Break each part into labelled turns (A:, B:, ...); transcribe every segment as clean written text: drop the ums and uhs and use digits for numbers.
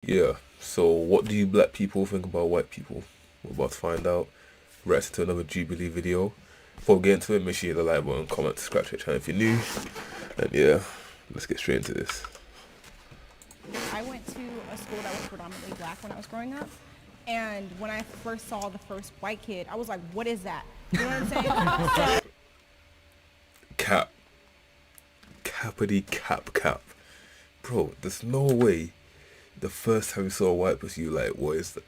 A: Yeah, so what do you black people think about white people? We're about to find out. React to another Jubilee video. Before we get into it, make sure you hit the like button, comment, subscribe to the channel if you're new. And yeah, let's get straight into this.
B: I went to a school that was predominantly black when I was growing up. And when I first saw the first white kid, I was like, what is that? You know what I'm saying?
A: Cap. Cappity cap. Bro, there's no way the first time you saw a white person you like, what is that?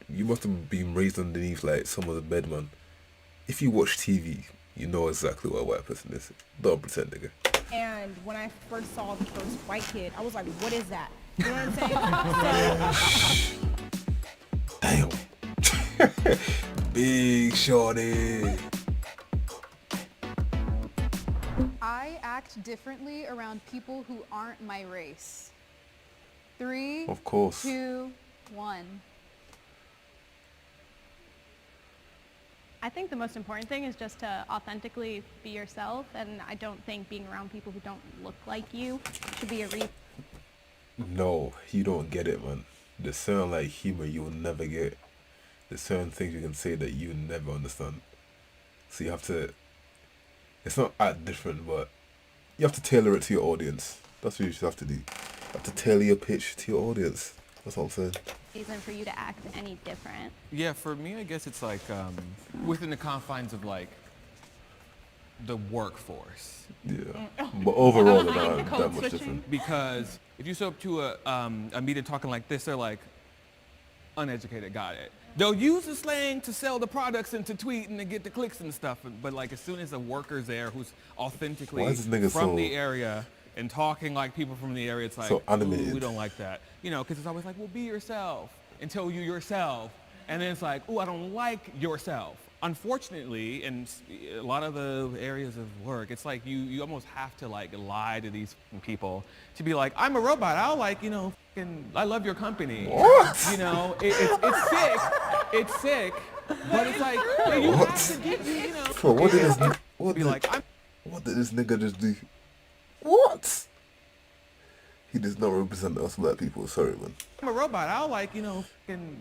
A: You must have been raised underneath like someone's bed, man. If you watch TV, you know exactly what a white person is. Don't pretend, nigga.
B: And when I first saw the first white kid, I was like, what is that? You know what I'm saying?
A: Damn. Big shorty.
C: I act differently around people who aren't my race. 3,
A: Of course.
C: 2, 1.
D: I think the most important thing is just to authentically be yourself, and I don't think being around people who don't look like you should be a reason.
A: No, you don't get it, man. There's certain like humor you will never get. There's certain things you can say that you never understand. So you have to, it's not act different, but you have to tailor it to your audience. That's what you just have to do. You have to tailor your pitch to your audience. That's all I'm saying.
D: Reason for you to act any different.
E: Yeah, for me, I guess it's like within the confines of like the workforce.
A: Yeah. But overall, they're not that much different.
E: Because if you show up to a meeting talking like this, they're like, uneducated, got it. They'll use the slang to sell the products and to tweet and to get the clicks and stuff. But like as soon as a worker's there who's authentically
A: Why is this nigga
E: from
A: so-
E: the area and talking like people from the area, it's like,
A: So
E: "Ooh,
A: animated."
E: we don't like that. You know, because it's always like, well, be yourself until you yourself. And then it's like, oh, I don't like yourself. Unfortunately, in a lot of the areas of work, it's like you almost have to like lie to these people to be like, I'm a robot. I'll like, you know, I love your company.
A: What?
E: You know, it's sick. It's sick. But it's like, you have to get, you know.
A: Bro, what did this
E: Be like,
A: what did this nigga just do? What? He does not represent us black people. Sorry, man.
E: I'm a robot. I'll like, you know,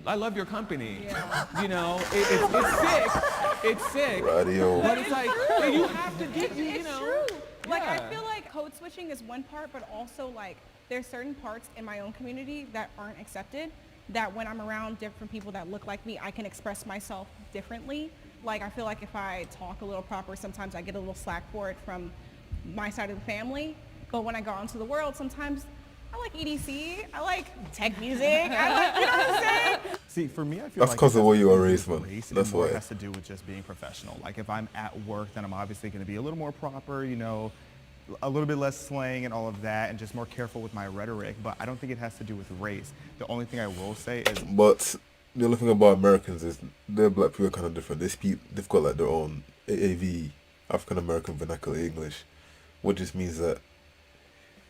E: I love your company. You know, it's sick. It's sick.
A: Radio.
E: But it's like, you have to get, you know.
B: True. Like, I
E: Yeah.
B: feel like code switching is one part, but also like there's certain parts in my own community that aren't accepted, that when I'm around different people that look like me, I can express myself differently. Like, I feel like if I talk a little proper, sometimes I get a little slack for it from my side of the family. But when I go out into the world, sometimes I like EDC, I like tech music, I like, you know what I'm saying?
F: See, for me, I feel
A: That's
F: like
A: 'cause
F: it
A: of where
F: has
A: you are
F: nothing to
A: raised,
F: do with
A: man.
F: race,
A: That's
F: and more
A: why.
F: has to do with just being professional. Like if I'm at work, then I'm obviously going to be a little more proper, you know, a little bit less slang and all of that, and just more careful with my rhetoric. But I don't think it has to do with race. The only thing I will say is,
A: But the only thing about Americans is their black people are kind of different. They've got like their own AAV, African American vernacular English, which just means that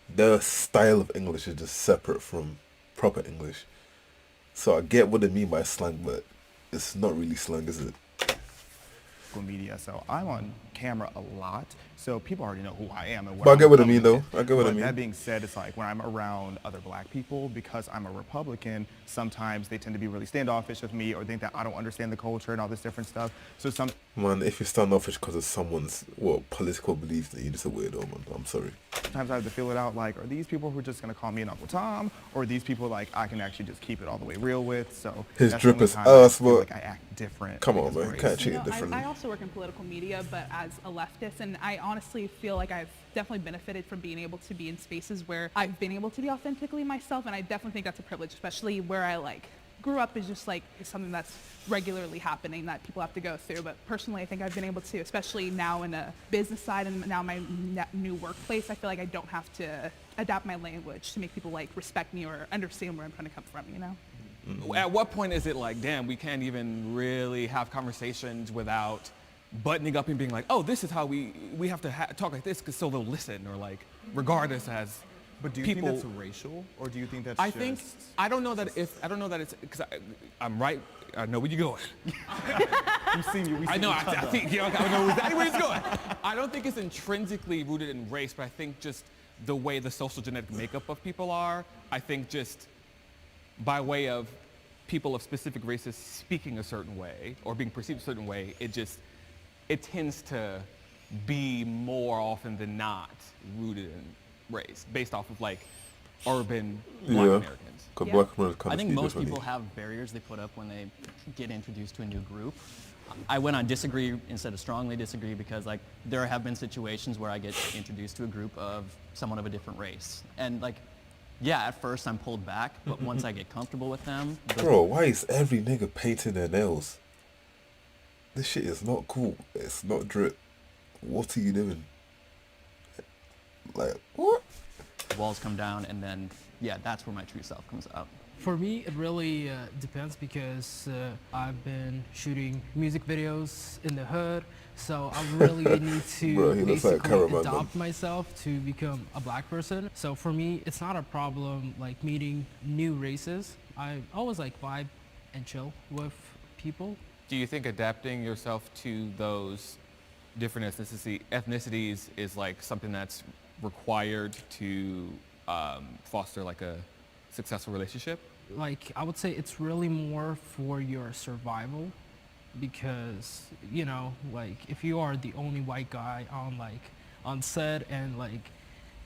A: their style of English is just separate from proper English. So I get what they mean by slang, but it's not really slang, is it?
F: media, so I'm on camera a lot, so people already know who I am and what
A: But I get
F: I'm
A: what I
F: coming
A: mean, though.
F: with.
A: I get what I
F: But
A: mean.
F: That being said, it's like when I'm around other black people, because I'm a Republican, sometimes they tend to be really standoffish with me or think that I don't understand the culture and all this different stuff. So
A: Man, if you stand offish because of someone's political beliefs, then you're just a weirdo, man. I'm sorry.
F: sometimes I have to feel it out, like, are these people who are just gonna call me an Uncle Tom, or are these people like I can actually just keep it all the way real with? So
A: His
F: that's the
A: drip
F: only
A: is
F: time I
A: us,
F: feel
A: but-
F: like I act different.
A: Come on,
F: because of
A: man.
F: race.
A: Can't treat
G: You
A: it
G: know,
A: differently.
G: I also work in political media, but as a leftist, and I honestly feel like I've definitely benefited from being able to be in spaces where I've been able to be authentically myself, and I definitely think that's a privilege, especially where I like grew up is just like something that's regularly happening that people have to go through. But personally, I think I've been able to, especially now in a business side and now my new workplace, I feel like I don't have to adapt my language to make people like respect me or understand where I'm trying to come from, you know?
E: At what point is it like, damn, we can't even really have conversations without buttoning up and being like, oh, this is how we have to talk like this because so they'll listen, or like regardless as
F: But do you
E: people.
F: think that's racial, or do you think that's
E: I
F: just...
E: think I don't know that it's because I'm right. I know where you're going.
F: We've seen you.
E: I know. I think I know exactly where it's going. I don't think it's intrinsically rooted in race, but I think just the way the social genetic makeup of people are. I think just by way of people of specific races speaking a certain way or being perceived a certain way, it tends to be more often than not rooted in race, based off of like urban Black
A: Yeah.
E: Americans.
A: Because
B: Yeah.
A: black Americans kind
H: I
A: of
H: think
A: speak
H: most
A: differently.
H: people have barriers they put up when they get introduced to a new group. I went on disagree instead of strongly disagree because like there have been situations where I get introduced to a group of someone of a different race. And like, yeah, at first I'm pulled back, but once I get comfortable with them,
A: Bro, why is every nigga painting their nails? This shit is not cool. It's not drip. What are you doing? Like, what?
H: walls come down and then, yeah, that's where my true self comes out.
I: For me, it really depends because I've been shooting music videos in the hood, so I really need to
A: Bro, he looks like
I: basically
A: Caravan,
I: adopt myself to become a black person. So for me, it's not a problem like meeting new races. I always like vibe and chill with people.
E: Do you think adapting yourself to those different ethnicities is like something that's required to foster like a successful relationship?
I: Like I would say it's really more for your survival because you know like if you are the only white guy on set and like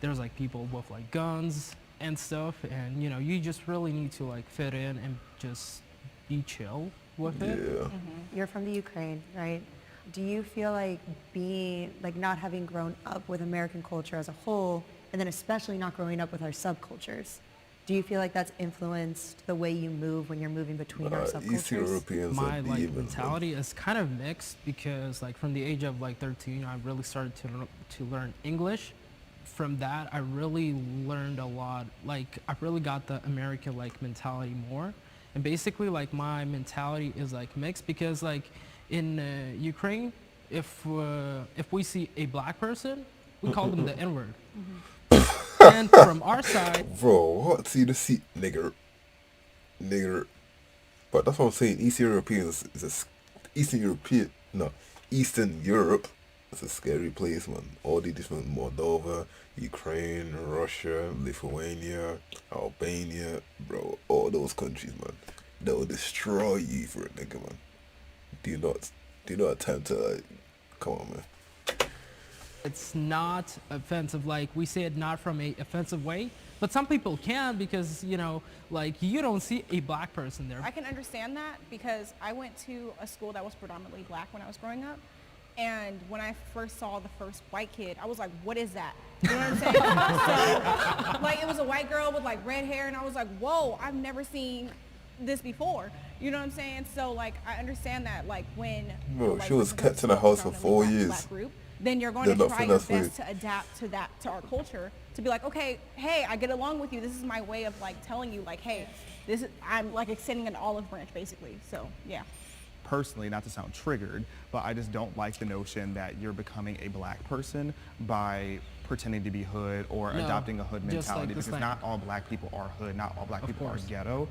I: there's like people with like guns and stuff and you know you just really need to like fit in and just be chill with it.
A: Yeah.
J: You're from the Ukraine, right? Do you feel like not having grown up with American culture as a whole, and then especially not growing up with our subcultures, do you feel like that's influenced the way you move when you're moving between our
A: East
J: subcultures?
A: Europeans
I: My
A: are
I: like
A: demons, man.
I: mentality is kind of mixed because like from the age of like 13 I really started to learn English. From that I really learned a lot, like I really got the American like mentality more, and basically like my mentality is like mixed because like in Ukraine if we see a black person we call them the N-word. And from our side
A: Bro, what? See the seat, nigger. But that's what I'm saying. Eastern Europe. It's a scary place, man. All the different Moldova, Ukraine, Russia, Lithuania, Albania, bro. All those countries, man. They'll destroy you for a nigga, man. Do not attempt to like. Come on, man.
I: it's not offensive, like we say it not from a offensive way, but some people can because you know like you don't see a black person there.
B: I can understand that because I went to a school that was predominantly black when I was growing up. And when I first saw the first white kid, I was like, what is that? You know what I'm saying? So, like, it was a white girl with, like, red hair, and I was like, whoa, I've never seen this before. You know what I'm saying? So, like, I understand that, like, when...
A: Bro,
B: a white
A: she was
B: person
A: kept in a house for
B: comes
A: 4
B: from a
A: years.
B: black group, then you're going
A: They're
B: to
A: not
B: try
A: from
B: your
A: that way.
B: best to adapt to that, to our culture, to be like, okay, hey, I get along with you. This is my way of, like, telling you, like, hey, this is, I'm, like, extending an olive branch, basically. So, yeah.
F: Personally, not to sound triggered, but I just don't like the notion that you're becoming a black person by pretending to be hood or
I: No,
F: adopting a hood
I: just like
F: mentality
I: the
F: because
I: slang.
F: not all black people are hood, not all black
I: Of
F: people
I: course.
F: are ghetto.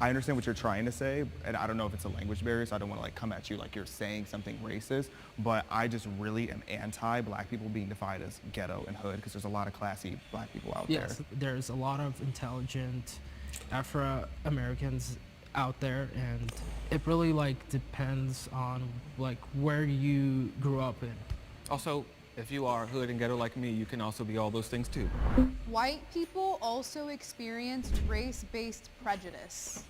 F: I understand what you're trying to say, and I don't know if it's a language barrier, so I don't want to like come at you like you're saying something racist, but I just really am anti black people being defined as ghetto and hood because there's a lot of classy black people out
I: Yes,
F: there.
I: there's a lot of intelligent Afro-Americans out there, and it really like depends on like where you grew up in.
E: Also, if you are hood and ghetto like me, you can also be all those things too.
C: White people also experienced race-based prejudice.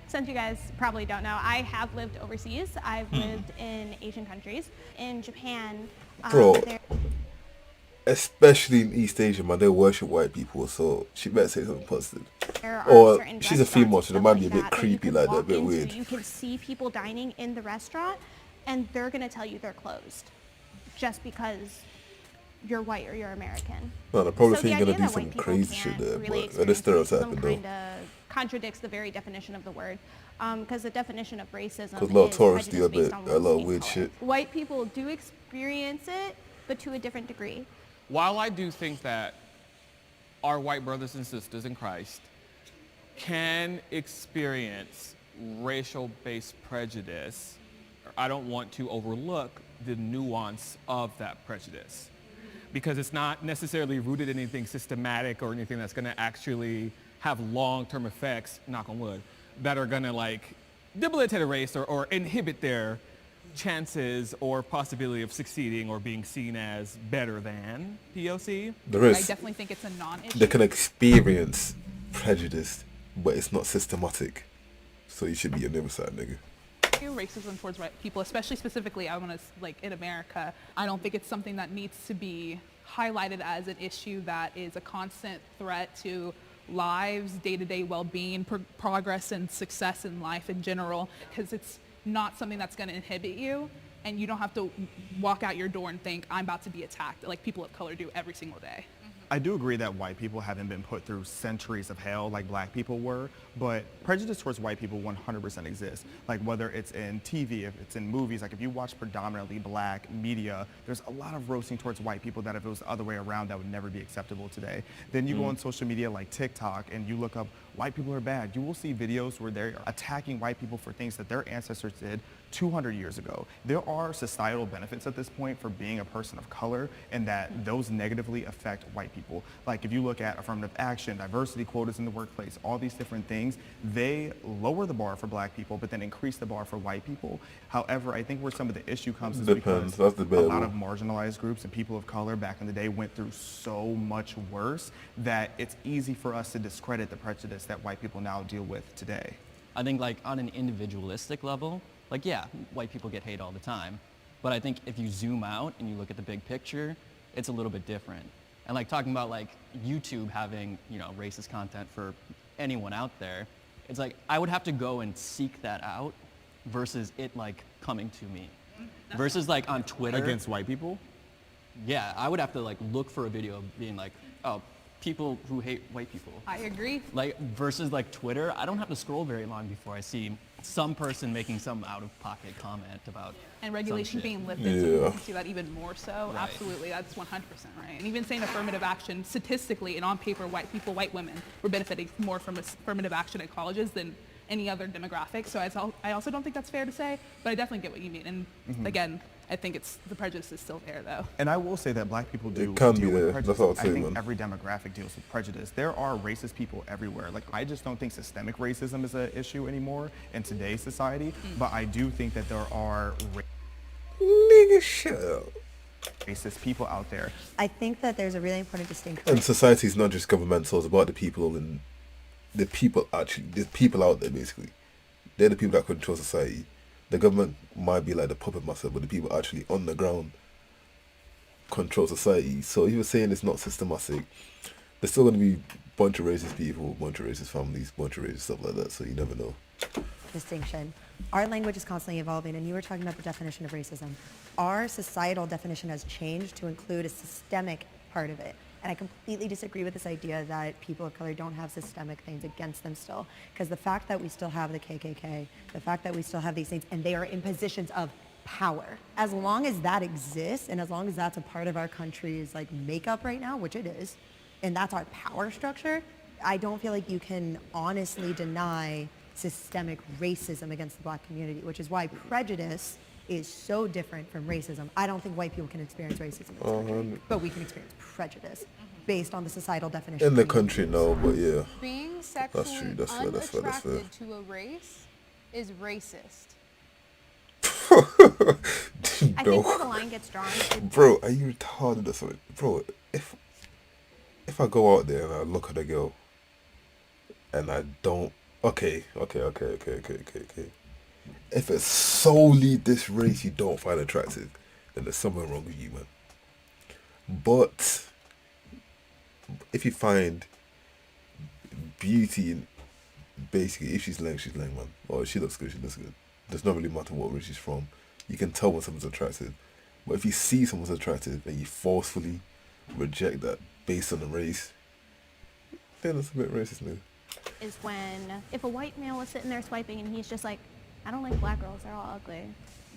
D: Since you guys probably don't know, I have lived overseas. I've lived in Asian countries. In Japan,
A: Bro.
D: there-
A: Especially in East Asia, man, they worship white people, so she better say something positive.
D: there are
A: Or
D: certain
A: she's a
D: restaurants
A: female,
D: and
A: so they
D: stuff
A: might be a bit
D: that you
A: creepy
D: can
A: like that, a
D: walk
A: bit
D: into.
A: weird.
D: You can see people dining in the restaurant, and they're gonna tell you they're closed, just because you're white or you're American.
A: No, they're probably
D: So the
A: saying gonna
D: idea
A: do
D: that white
A: some
D: people
A: crazy shit
D: can't
A: there,
D: really
A: but it is
D: experience racism
A: stereotyping though.
D: kinda contradicts the very definition of the word, because the definition of racism
A: 'Cause a lot of
D: is
A: tourists do
D: prejudice based on
A: a lot of
D: one's skin
A: weird
D: color.
A: shit.
D: White people do experience it, but to a different degree.
E: While I do think that our white brothers and sisters in Christ can experience racial-based prejudice, I don't want to overlook the nuance of that prejudice. because it's not necessarily rooted in anything systematic or anything that's going to actually have long-term effects, knock on wood, that are going to like debilitate a race or inhibit their chances or possibility of succeeding or being seen as better than POC.
A: There
G: I
A: is.
G: definitely think it's a non-issue.
A: They can experience prejudice, but it's not systematic. So you should be on the other side, nigga.
G: Racism towards white people, especially specifically, I want to like in America, I don't think it's something that needs to be highlighted as an issue that is a constant threat to lives, day-to-day well-being, progress and success in life in general, because it's not something that's going to inhibit you, and you don't have to walk out your door and think, I'm about to be attacked, like people of color do every single day.
F: I do agree that white people haven't been put through centuries of hell like black people were, but prejudice towards white people 100% exists. Like whether it's in TV, if it's in movies, like if you watch predominantly black media, there's a lot of roasting towards white people that if it was the other way around, that would never be acceptable today. Then you go on social media like TikTok and you look up white people are bad. You will see videos where they're attacking white people for things that their ancestors did 200 years ago. There are societal benefits at this point for being a person of color, and that those negatively affect white people. Like if you look at affirmative action, diversity quotas in the workplace, all these different things, they lower the bar for black people, but then increase the bar for white people. However, I think where some of the issue comes is
A: Depends.
F: because
A: That's
F: a
A: debatable.
F: lot of marginalized groups and people of color back in the day went through so much worse that it's easy for us to discredit the prejudice that white people now deal with today.
H: I think like on an individualistic level, like yeah, white people get hate all the time. But I think if you zoom out and you look at the big picture, it's a little bit different. And like talking about like YouTube having, you know, racist content for anyone out there, it's like I would have to go and seek that out versus it like coming to me. Versus like on Twitter.
F: Against white people?
H: Yeah, I would have to like look for a video of being like, oh, people who hate white people.
G: I agree.
H: Like versus like Twitter, I don't have to scroll very long before I see some person making some out-of-pocket comment about
G: And regulation
H: some shit.
G: being lifted, so you
A: Yeah.
G: can see that even more so.
H: Right.
G: Absolutely, that's 100% right. And even saying affirmative action, statistically and on paper, white people, white women, were benefiting more from affirmative action at colleges than any other demographic. So I also don't think that's fair to say, but I definitely get what you mean. And again, I think the prejudice is still there though.
F: And I will say that black people do
A: can be
F: deal with
A: there.
F: prejudice.
A: That's what I'd say,
F: I think
A: man.
F: every demographic deals with prejudice. There are racist people everywhere. Like I just don't think systemic racism is an issue anymore in today's society. But I do think that there are
A: Nigga, shut up.
F: racist people out there.
J: I think that there's a really important distinction.
A: And society is not just governmental, it's about the people, and the people actually, the people out there basically. They're the people that control society. The government might be like the puppet master, but the people actually on the ground control society. So he was saying it's not systematic. There's still going to be a bunch of racist people, a bunch of racist families, a bunch of racist stuff like that, so you never know.
J: Distinction. Our language is constantly evolving, and you were talking about the definition of racism. Our societal definition has changed to include a systemic part of it. And I completely disagree with this idea that people of color don't have systemic things against them still. Because the fact that we still have the KKK, the fact that we still have these things, and they are in positions of power. As long as that exists, and as long as that's a part of our country's like makeup right now, which it is, and that's our power structure, I don't feel like you can honestly deny systemic racism against the black community, which is why prejudice is so different from racism. I don't think white people can experience racism in this country, but we can experience prejudice based on the societal definition.
A: In the
J: we
A: country,
J: use.
A: no, but yeah.
C: Being sexually
A: true, that's fair, that's fair, that's fair.
C: unattracted to a race is racist.
D: I think where the line gets drawn is
A: Bro, are you retarded or something? Bro, if I go out there and I look at a girl and I don't, okay. If it's solely this race you don't find attractive, then there's something wrong with you, man. But if you find beauty in, basically, if she's lame, man. Or if she looks good, she looks good. Does not really matter what race she's from. You can tell when someone's attractive. But if you see someone's attractive and you forcefully reject that based on the race, then it's a bit racist, man.
D: is when if a white male was sitting there swiping and he's just like, I don't like black girls, they're all ugly.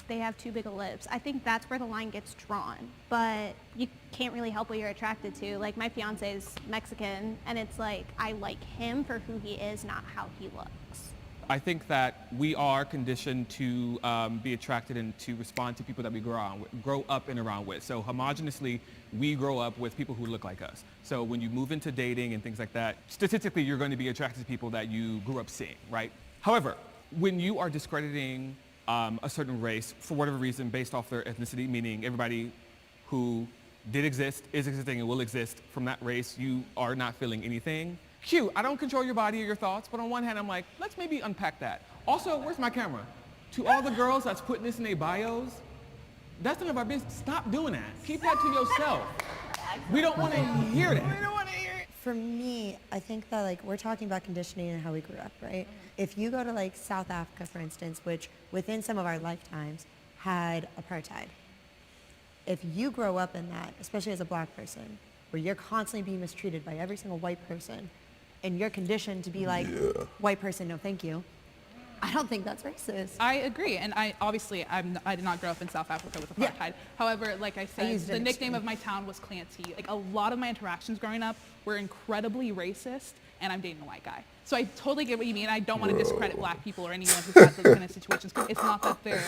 D: They have too big of lips. I think that's where the line gets drawn. But you can't really help what you're attracted to. Like my fiance is Mexican and it's like, I like him for who he is, not how he looks.
E: I think that we are conditioned to be attracted and to respond to people that we grow up and around with. So homogeneously, we grow up with people who look like us. So when you move into dating and things like that, statistically, you're going to be attracted to people that you grew up seeing, right? However, when you are discrediting a certain race for whatever reason based off their ethnicity, meaning everybody who did exist, is existing, and will exist from that race, you are not feeling anything. Cute, I don't control your body or your thoughts, but on one hand, I'm like, let's maybe unpack that. Also, where's my camera? To all the girls that's putting this in their bios, that's none of our business. Stop doing that. Keep that to yourself. We don't want to hear that. We don't want to hear it.
J: For me, I think that like we're talking about conditioning and how we grew up, right? If you go to like South Africa, for instance, which within some of our lifetimes had apartheid, if you grow up in that, especially as a black person, where you're constantly being mistreated by every single white person, and you're conditioned to be like, white person, no thank you, I don't think that's racist.
G: I agree, and I did not grow up in South Africa with apartheid.
J: Yeah.
G: However, like I said,
J: used
G: the
J: it
G: nickname
J: extreme.
G: of my town was Clancy. Like a lot of my interactions growing up were incredibly racist, and I'm dating a white guy. So I totally get what you mean. I don't want to discredit black people or anyone who's had those kind of situations. 'Cause it's not that they're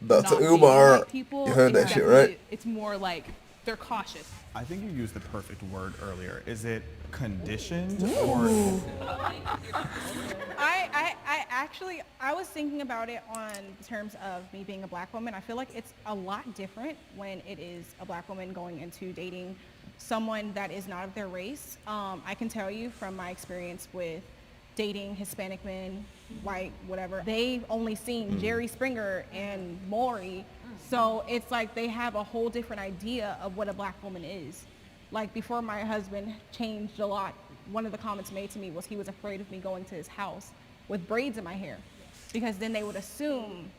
A: Dr.
G: not dating
A: Umar,
G: white people.
A: you heard
G: It's
A: that shit,
G: definitely-
A: right?
G: It's more like they're cautious.
F: I think you used the perfect word earlier. Is it conditioned or?
B: I was thinking about it on terms of me being a black woman. I feel like it's a lot different when it is a black woman going into dating someone that is not of their race. I can tell you from my experience with dating Hispanic men, white, whatever, they've only seen Jerry Springer and Maury. So it's like they have a whole different idea of what a black woman is. Like before my husband changed a lot, one of the comments made to me was he was afraid of me going to his house with braids in my hair, because then they would assume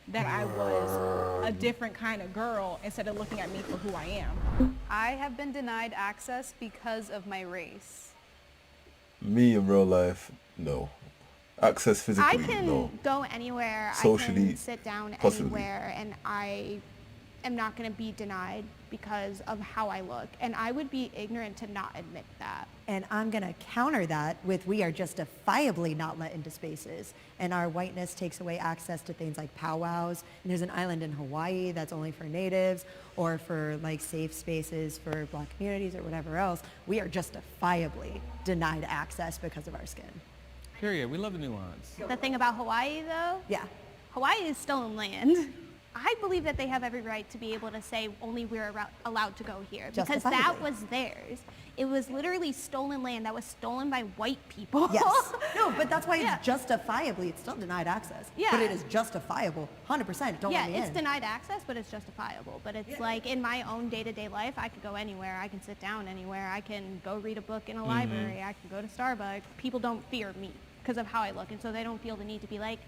B: that I was a different kind of girl instead of looking at me for who I am.
C: I have been denied access because of my race.
A: Me in real life, no. Access
D: I
A: physically,
D: can
A: no.
D: go anywhere. I
A: Socially,
D: can sit down
A: possibly.
D: anywhere, and I am not going to be denied because of how I look. And I would be ignorant to not admit that.
J: And I'm going to counter that with we are justifiably not let into spaces. And our whiteness takes away access to things like powwows. And there's an island in Hawaii that's only for natives or for like safe spaces for black communities or whatever else. We are justifiably denied access because of our skin.
E: Period. We love the nuance.
D: The thing about Hawaii, though,
J: Yeah.
D: Hawaii is stolen land. I believe that they have every right to be able to say only we're allowed to go here because that
J: Justifiably.
D: was theirs. It was literally stolen land that was stolen by white people.
J: Yes. No, but that's why
D: Yeah.
J: it's justifiably, it's still denied access.
D: Yeah.
J: But it is justifiable, 100%. Don't
D: Yeah,
J: let me
D: it's
J: in.
D: denied access, but it's justifiable. But it's like in my own day-to-day life, I could go anywhere. I can sit down anywhere. I can go read a book in a library. I can go to Starbucks. People don't fear me because of how I look, and so they don't feel the need to be like,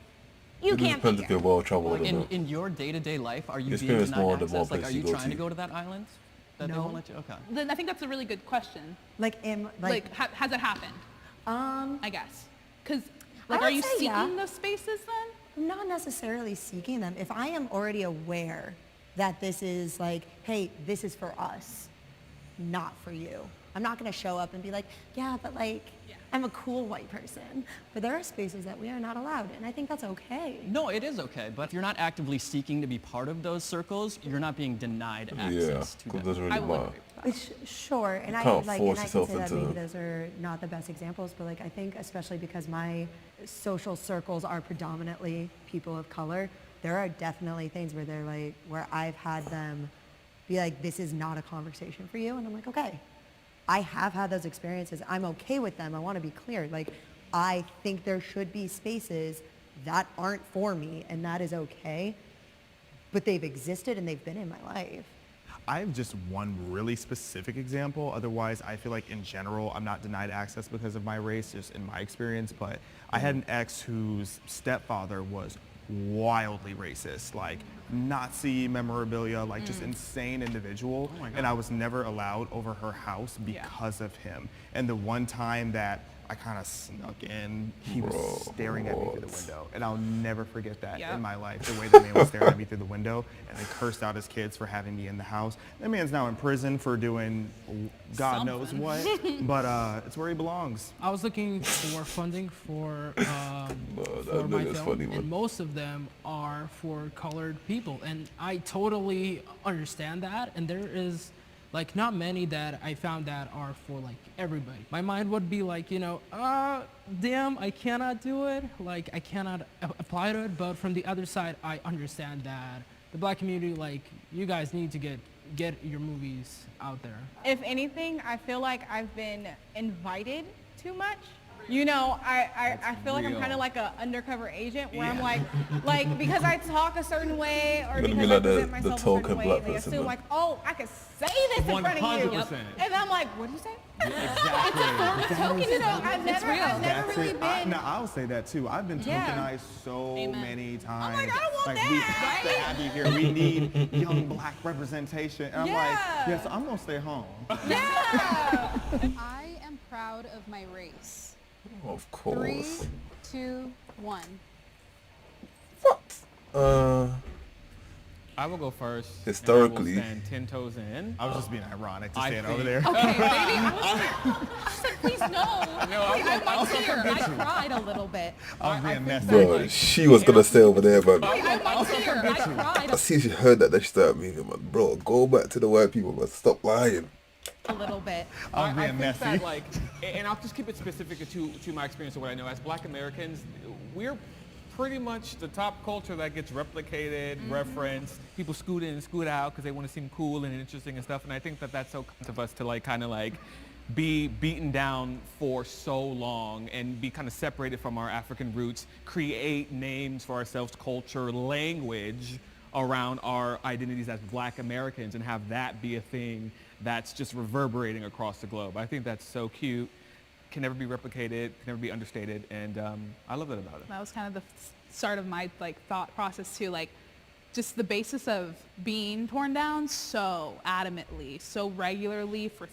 D: you
A: It just
D: can't be
A: depends if you're
D: here.
A: well traveled or not.
H: In your day-to-day life, are you
A: You
H: being
A: experience
H: denied
A: more the
H: access?
A: more
H: Like, are
A: places
H: you
A: you go
H: trying to
A: to.
H: go to that island that they
J: No.
H: won't let you? Okay.
G: Then I think that's a really good question.
J: Like, in,
G: Like, has it happened? I guess. Because, like,
J: would
G: are you
J: say
G: seeking
J: yeah.
G: those spaces then?
J: I'm not necessarily seeking them. If I am already aware that this is like, hey, this is for us, not for you. I'm not going to show up and be like, yeah, but like, I'm a cool white person. But there are spaces that we are not allowed, and I think that's okay.
H: No, it is okay, but if you're not actively seeking to be part of those circles, you're not being denied
A: Yeah,
H: access to
A: because it
H: them.
A: doesn't
G: I
A: really
G: will
A: matter.
G: agree with that.
J: Sure, and
A: You
J: I
A: can't
J: like,
A: force
J: and I can
A: yourself
J: say that
A: into-
J: maybe those are not the best examples, but like I think especially because my social circles are predominantly people of color, there are definitely things where they're like, where I've had them be like, this is not a conversation for you, and I'm like, okay. I have had those experiences. I'm okay with them. I want to be clear. Like, I think there should be spaces that aren't for me, and that is okay. But they've existed and they've been in my life.
F: I have just one really specific example. Otherwise, I feel like in general, I'm not denied access because of my race, just in my experience. But I had an ex whose stepfather was wildly racist, like Nazi memorabilia, like just insane individual. And I was never allowed over her house because of him. And the one time that I kind of snuck in. He was
A: Bro,
F: staring at me through the
A: what?
F: window, and I'll never forget that
G: Yep.
F: in my life. The way the man was staring at me through the window, and then cursed out his kids for having me in the house. That man's now in prison for doing God knows
G: Something.
F: what, but it's where he belongs.
I: I was looking for funding for
A: that
I: my
A: nigga's
I: film,
A: funny, man.
I: and most of them are for colored people, and I totally understand that. And there is like not many that I found that are for like everybody. My mind would be like, damn, I cannot do it. Like I cannot apply to it. But from the other side, I understand that the black community, like you guys need to get your movies out there.
B: If anything, I feel like I've been invited too much. You know, I feel like I'm
E: real.
B: kind of like an undercover agent where I'm like because I talk a certain way or
A: You're gonna be
B: because I
A: like the
B: present myself a
A: token
B: certain way,
A: black
B: they
A: person,
B: assume
A: man.
B: like, oh, I could say this in front of you.
E: 100%.
B: And I'm like, what did you say?
E: Exactly.
B: Token, you know, I've never
F: That's
B: really
F: it.
B: been.
F: Now I'll say that too. I've been
B: Yeah.
F: tokenized so
G: Amen.
F: many times.
B: like, I don't want
F: we
B: that,
F: have to have you here. We need young black representation. And I'm like,
B: Yeah.
F: yes, I'm gonna stay home.
B: Yeah.
C: I am proud of my race.
A: Of
C: 3,
A: course.
C: 2, 1.
E: I will go first.
A: Historically.
E: And I will stand 10 toes in.
F: I was just being ironic to
E: I
F: stand over
E: think-
F: there.
G: Okay, baby. I said, please no. I'm here. I cried a little bit.
F: I was being messy.
A: Bro, she was gonna stay over there, man.
G: I'm here. I cried
A: I see she heard that, then she started meaning, man. Bro, go back to the white people, man. Stop lying.
G: a little bit.
F: I was
E: I
F: being
E: think
F: messy.
E: that, like, and I'll just keep it specific to my experience of what I know. As Black Americans, we're pretty much the top culture that gets replicated, referenced. People scoot in and scoot out because they want to seem cool and interesting and stuff. And I think that that's so kind of us to like kind of like be beaten down for so long and be kind of separated from our African roots, create names for ourselves, culture, language around our identities as Black Americans and have that be a thing that's just reverberating across the globe. I think that's so cute, can never be replicated, can never be understated, and I love that about it.
G: That was kind of the start of my like thought process too, like just the basis of being torn down so adamantly, so regularly for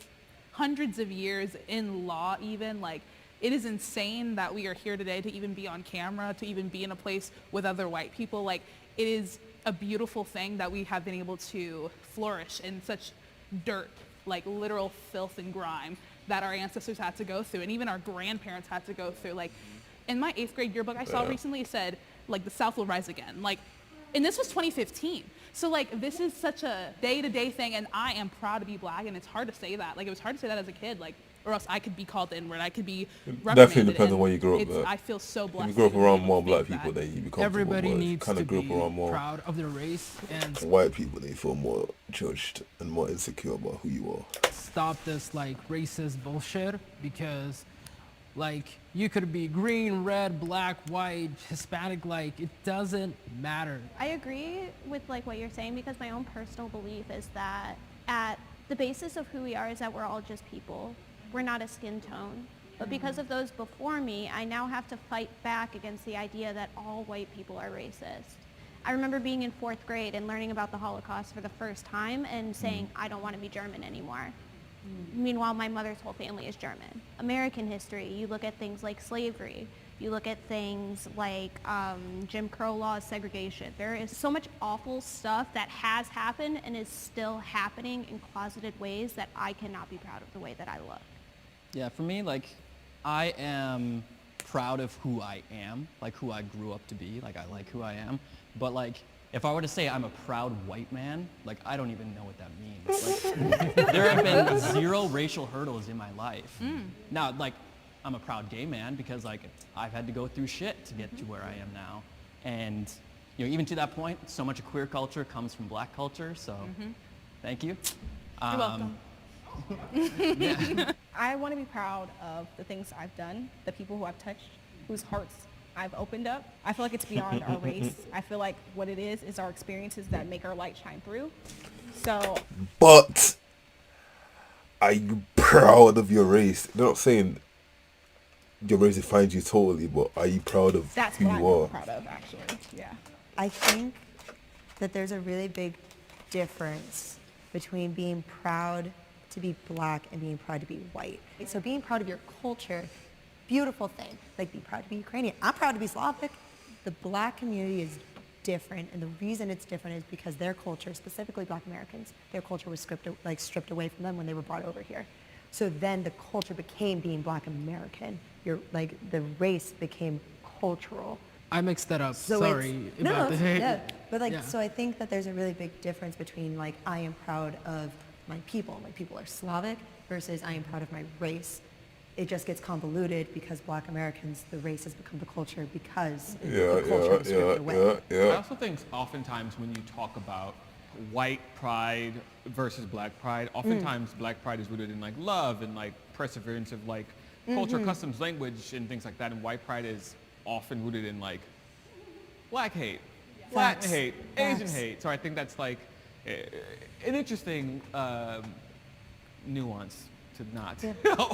G: hundreds of years in law even, like it is insane that we are here today to even be on camera, to even be in a place with other white people. Like it is a beautiful thing that we have been able to flourish in such dirt, like literal filth and grime that our ancestors had to go through and even our grandparents had to go through. Like in my 8th grade yearbook I saw recently, it said like the South will rise again. Like, and this was 2015. So like this is such a day-to-day thing and I am proud to be Black, and it's hard to say that. Like it was hard to say that as a kid, like, or else I could be called the N-word, I could be reprimanded.
A: Definitely depends on
G: and
A: where you grew up.
G: it's- I feel so blessed.
A: If you grew up
G: to be
A: around
G: able
A: more
G: to
A: black
G: think
A: people,
G: that.
A: then you be comfortable.
I: Everybody
A: but
I: needs
A: kind
I: to
A: of grew
I: be
A: up around more
I: proud of their race and
A: white people, they feel more judged and more insecure about who you are.
I: stop this like racist bullshit, because like you could be green, red, black, white, Hispanic, like it doesn't matter.
D: I agree with like what you're saying, because my own personal belief is that at the basis of who we are is that we're all just people. We're not a skin tone. But because of those before me, I now have to fight back against the idea that all white people are racist. I remember being in 4th grade and learning about the Holocaust for the first time and saying, I don't want to be German anymore. Meanwhile, my mother's whole family is German. American history, you look at things like slavery. You look at things like Jim Crow laws, segregation. There is so much awful stuff that has happened and is still happening in closeted ways that I cannot be proud of the way that I look.
H: Yeah, for me, like, I am proud of who I am, like who I grew up to be, like I like who I am. But like, if I were to say I'm a proud white man, like I don't even know what that means. Like, there have been 0 racial hurdles in my life. Now, like, I'm a proud gay man because like I've had to go through shit to get to where I am now. And you know, even to that point, so much of queer culture comes from Black culture, so thank you.
G: You're welcome.
B: I want to be proud of the things I've done, the people who I've touched, whose hearts I've opened up. I feel like it's beyond our race. I feel like what it is our experiences that make our light shine through. So,
A: But are you proud of your race? They're not saying your race defines you totally, but are you proud of
B: that's
A: who
B: what
A: you
B: I'm
A: are?
B: proud of, actually. Yeah.
J: I think that there's a really big difference between being proud to be Black and being proud to be white. So being proud of your culture beautiful thing. Like, be proud to be Ukrainian. I'm proud to be Slavic. The black community is different, and the reason it's different is because their culture, specifically black Americans, their culture was stripped away from them when they were brought over here. So then the culture became being black American. The race became cultural.
I: I mixed that up.
J: So
I: Sorry
J: no,
I: about the hate.
J: yeah. But
I: Yeah.
J: so I think that there's a really big difference between like I am proud of my people are Slavic versus I am proud of my race. It just gets convoluted because black Americans, the race has become the culture because the culture was stripped away.
E: I also think oftentimes when you talk about white pride versus black pride, oftentimes black pride is rooted in like love and like perseverance of like culture, customs, language, and things like that, and white pride is often rooted in like black hate, Latin
J: Facts.
E: hate, Asian
J: Facts.
E: hate. So I think that's like an interesting nuance to not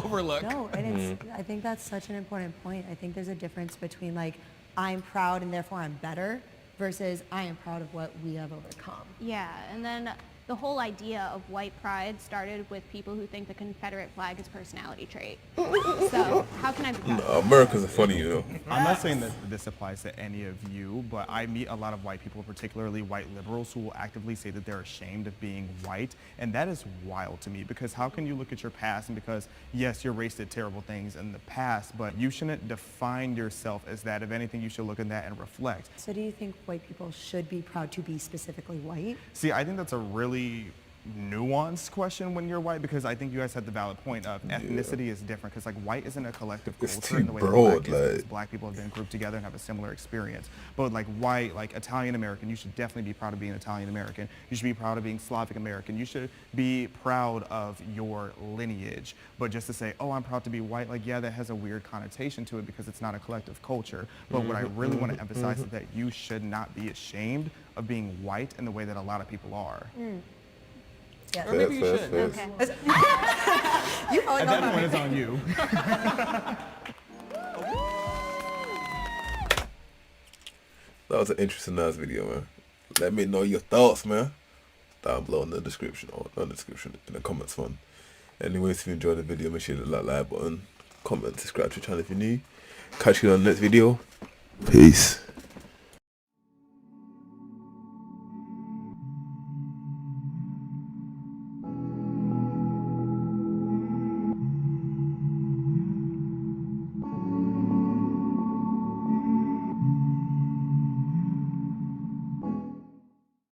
E: overlook.
J: No, and I think that's such an important point. I think there's a difference between like I'm proud and therefore I'm better versus I am proud of what we have overcome.
D: Yeah, and then the whole idea of white pride started with people who think the Confederate flag is a personality trait. So how can I be proud of that?
A: Americans are funny, you know.
F: I'm not saying that this applies to any of you, but I meet a lot of white people, particularly white liberals, who will actively say that they're ashamed of being white. And that is wild to me, because how can you look at your past and because, yes, your race did terrible things in the past, but you shouldn't define yourself as that. If anything, you should look at that and reflect.
J: So do you think white people should be proud to be specifically white?
F: See, I think that's a really nuanced question when you're white, because I think you guys had the valid point of ethnicity is different, because like white isn't a collective
A: It's
F: culture
A: too
F: in the way
A: broad,
F: that black is, because
A: like-
F: black people have been grouped together and have a similar experience. But like white, like Italian American, you should definitely be proud of being Italian American. You should be proud of being Slavic American. You should be proud of your lineage. But just to say, oh, I'm proud to be white, like yeah, that has a weird connotation to it because it's not a collective culture. But what I really want to emphasize is that you should not be ashamed of being white in the way that a lot of people are.
J: Yeah.
E: Or maybe you should.
D: Okay.
J: You probably
F: At
J: know
F: that point,
J: about
F: it's on you.
A: That was an interesting ass video, man. Let me know your thoughts, man. Down below in the description, or not in the description, in the comments one. Anyways, if you enjoyed the video, make sure to hit the like button, comment, subscribe to the channel if you're new. Catch you on the next video. Peace.